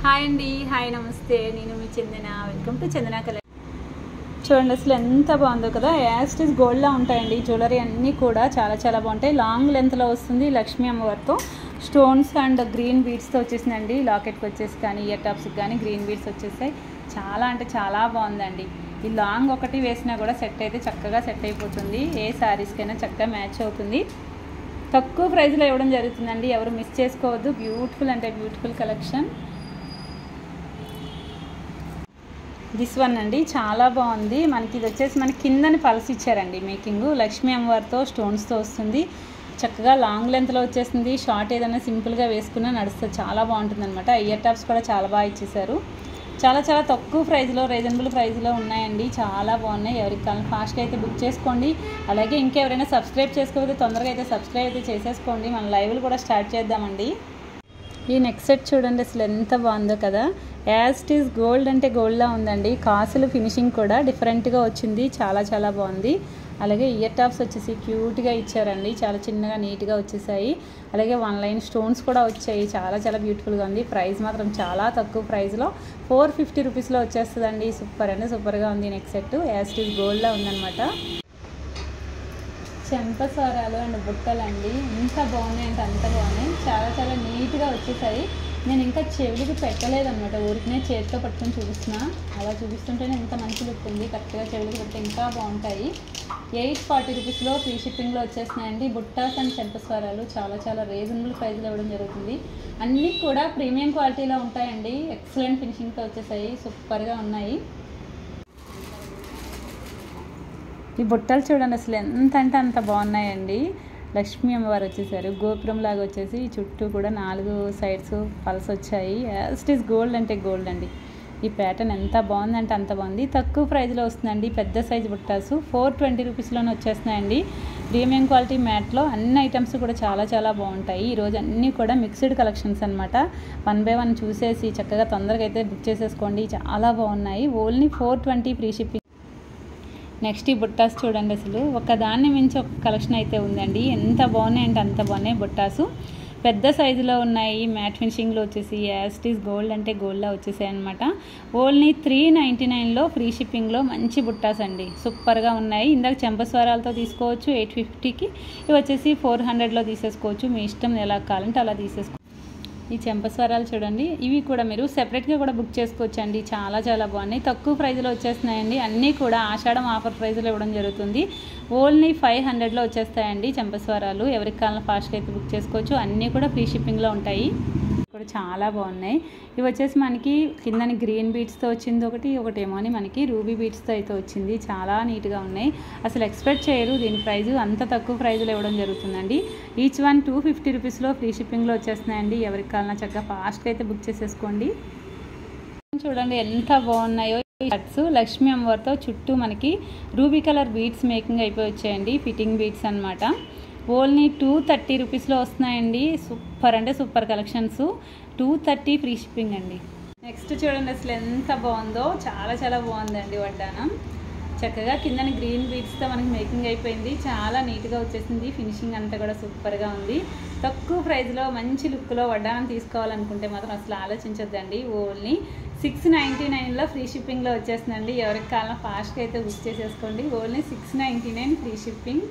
Hi అండి, hi నమస్తే. నేను మీ Chandana. Welcome to Chandana collection. చూడండి అసలు ఎంత బాగుందో కదా. యాస్టిస్ గోల్డ్లా ఉంటాయండి జ్యువెలరీ అన్నీ కూడా చాలా బాగుంటాయి. లాంగ్ లెంత్లో వస్తుంది. లక్ష్మీ అమ్మవారితో స్టోన్స్ అండ్ గ్రీన్ బీడ్స్తో వచ్చేసిందండి. లాకెట్కి వచ్చేసి కానీ ఇయర్ టాప్స్కి కానీ గ్రీన్ బీడ్స్ వచ్చేసాయి. చాలా అంటే చాలా బాగుందండి. ఈ లాంగ్ ఒకటి వేసినా కూడా సెట్ అయితే చక్కగా సెట్ అయిపోతుంది. ఏ శారీస్కైనా చక్కగా మ్యాచ్ అవుతుంది. తక్కువ ప్రైస్లో ఇవ్వడం జరుగుతుందండి. ఎవరు మిస్ చేసుకోవద్దు. బ్యూటిఫుల్ అంటే బ్యూటిఫుల్ కలెక్షన్. దిస్ వన్ అండి, చాలా బాగుంది. మనకి ఇది వచ్చేసి మనకి కిందని పల్స్ ఇచ్చారండి. మేకింగ్ లక్ష్మీ అమ్మవారితో స్టోన్స్తో వస్తుంది. చక్కగా లాంగ్ లెంత్లో వచ్చేసింది. షార్ట్ ఏదైనా సింపుల్గా వేసుకున్నా నడుస్తుంది. చాలా బాగుంటుంది అనమాట. ఇయర్ టాప్స్ కూడా చాలా బాగా ఇచ్చేసారు. చాలా తక్కువ ప్రైస్లో, రీజనబుల్ ప్రైస్లో ఉన్నాయండి. చాలా బాగున్నాయి. ఎవరికి కావాలి ఫాస్ట్గా అయితే బుక్ చేసుకోండి. అలాగే ఇంకెవరైనా సబ్స్క్రైబ్ చేసుకోకపోతే తొందరగా అయితే సబ్స్క్రైబ్ అయితే చేసేసుకోండి. మన లైవ్లు కూడా స్టార్ట్ చేద్దామండి. ఈ నెక్స్ట్ సెట్ చూడండి అసలు ఎంత బాగుందో కదా. యాస్టిస్ గోల్డ్ అంటే గోల్డ్లా ఉందండి. కాసులు ఫినిషింగ్ కూడా డిఫరెంట్గా వచ్చింది. చాలా బాగుంది. అలాగే ఇయర్ టాప్స్ వచ్చేసి క్యూట్గా ఇచ్చారండి. చాలా చిన్నగా నీట్గా వచ్చేసాయి. అలాగే 1 లైన్ స్టోన్స్ కూడా వచ్చాయి. చాలా బ్యూటిఫుల్గా ఉంది. ప్రైస్ మాత్రం చాలా తక్కువ ప్రైస్లో 450 రూపీస్లో వచ్చేస్తుందండి. సూపర్ అంటే సూపర్గా ఉంది. నెక్స్ట్ సెట్ యాస్టిస్ గోల్డ్లా ఉందన్నమాట. చెంపస్వరాలు అండ్ బుట్టలు అండి, ఎంత బాగున్నాయి అంటే అంత బాగున్నాయి. చాలా నీట్గా వచ్చేసాయి. నేను ఇంకా చెవులకి పెట్టలేదన్నమాట. ఊరికనే చేతితో పట్టుకొని చూపిస్తున్నా. అలా చూపిస్తుంటేనే ఎంత మంచి లుక్ ఉంది. కరెక్ట్గా చెవులకి పెడితే ఇంకా బాగుంటాయి. 840 రూపీస్లో ఫ్రీ షిప్పింగ్లో వచ్చేస్తున్నాయండి. బుట్టాస్ అండ్ చెంపస్వరాలు చాలా రీజనబుల్ ప్రైస్లో ఇవ్వడం జరుగుతుంది. అన్నీ కూడా ప్రీమియం క్వాలిటీలో ఉంటాయండి. ఎక్సలెంట్ ఫినిషింగ్తో వచ్చేసాయి. సూపర్గా ఉన్నాయి. ఈ బుట్టలు చూడండి అసలు ఎంత అంటే అంత బాగున్నాయండి. లక్ష్మీ అమ్మవారు వచ్చేసారు. గోపురం లాగా వచ్చేసి చుట్టూ కూడా 4 సైడ్స్ పల్స్ వచ్చాయి. యాస్టిస్ గోల్డ్ అంటే గోల్డ్ అండి. ఈ ప్యాటర్న్ ఎంత బాగుందంటే అంత బాగుంది. తక్కువ ప్రైస్లో వస్తుందండి. పెద్ద సైజు బుట్టాసు 420 రూపీస్లోనే వచ్చేస్తున్నాయండి. ప్రీమియం క్వాలిటీ మ్యాట్లో అన్ని ఐటమ్స్ కూడా చాలా బాగుంటాయి. ఈరోజు అన్నీ కూడా మిక్స్డ్ కలెక్షన్స్ అనమాట. 1 బై 1 చూసేసి చక్కగా తొందరగా అయితే బుక్ చేసేసుకోండి. చాలా బాగున్నాయి. Only 420 free shipping. నెక్స్ట్ ఈ బుట్టాస్ చూడండి అసలు ఒకదాన్ని మించి ఒక కలెక్షన్ అయితే ఉందండి. ఎంత బాగున్నాయి అంటే అంత బాగున్నాయి. బుట్టాసు పెద్ద సైజులో ఉన్నాయి. మ్యాట్ ఫినిషింగ్లో వచ్చేసి యాస్టిస్ గోల్డ్ అంటే గోల్డ్లా వచ్చేసాయి అనమాట. ఓన్లీ 399లో ఫ్రీ షిప్పింగ్లో మంచి బుట్టాస్ అండి. సూపర్గా ఉన్నాయి. ఇందాక చెంపస్వరాలతో తీసుకోవచ్చు 850కి. ఇవి వచ్చేసి 400లో తీసేసుకోవచ్చు. మీ ఇష్టం ఎలా కావాలంటే అలా తీసేసుకోవచ్చు. ఈ చెంపస్వరాలు చూడండి. ఇవి కూడా మీరు సెపరేట్గా కూడా బుక్ చేసుకోవచ్చు అండి. చాలా బాగున్నాయి. తక్కువ ప్రైస్లో వచ్చేస్తున్నాయండి. అన్నీ కూడా ఆషాఢం ఆఫర్ ప్రైస్లో ఇవ్వడం జరుగుతుంది. ఓన్లీ 500లో వచ్చేస్తాయండి చెంపస్వరాలు. ఎవరికి కావాలన్నా ఫాస్ట్గా అయితే బుక్ చేసుకోవచ్చు. అన్నీ కూడా ఫ్రీ షిప్పింగ్లో ఉంటాయి. కూడా చాలా బాగున్నాయి. ఇవి వచ్చేసి మనకి కిందని గ్రీన్ బీడ్స్తో వచ్చింది ఒకటేమో అని మనకి రూబీ బీడ్స్తో అయితే వచ్చింది. చాలా నీట్గా ఉన్నాయి. అసలు ఎక్స్పెక్ట్ చేయరు దీని ప్రైజు అంత తక్కువ ప్రైజ్లో ఇవ్వడం జరుగుతుందండి. ఈచ్ వన్ 250 రూపీస్లో ఫ్రీ షిప్పింగ్లో వచ్చేస్తున్నాయండి. ఎవరికి కావాలన్నా చక్కగా ఫాస్ట్గా అయితే బుక్ చేసేసుకోండి. చూడండి ఎంత బాగున్నాయో ఈ షర్ట్స్. లక్ష్మీ అమ్మవారితో చుట్టూ మనకి రూబీ కలర్ బీడ్స్ మేకింగ్ అయిపోయి వచ్చాయండి. ఫిట్టింగ్ బీడ్స్ అనమాట. ఓన్లీ 230 రూపీస్లో వస్తున్నాయండి. సూపర్ అంటే సూపర్ కలెక్షన్స్. 230 ఫ్రీ షిప్పింగ్ అండి. నెక్స్ట్ చూడండి అసలు ఎంత బాగుందో. చాలా బాగుందండి. వడ్డానం చక్కగా కిందని గ్రీన్ బీడ్స్తో మనకి మేకింగ్ అయిపోయింది. చాలా నీట్గా వచ్చేసింది. ఫినిషింగ్ అంతా కూడా సూపర్గా ఉంది. తక్కువ ప్రైస్లో మంచి లుక్లో వడ్డానం తీసుకోవాలనుకుంటే మాత్రం అసలు ఆలోచించొద్దండి. ఓన్లీ 699లో ఫ్రీ షిప్పింగ్లో వచ్చేస్తుందండి. ఎవరికి కావాలన్నా ఫాస్ట్గా అయితే బుక్ చేసేసుకోండి. Only 699 free shipping.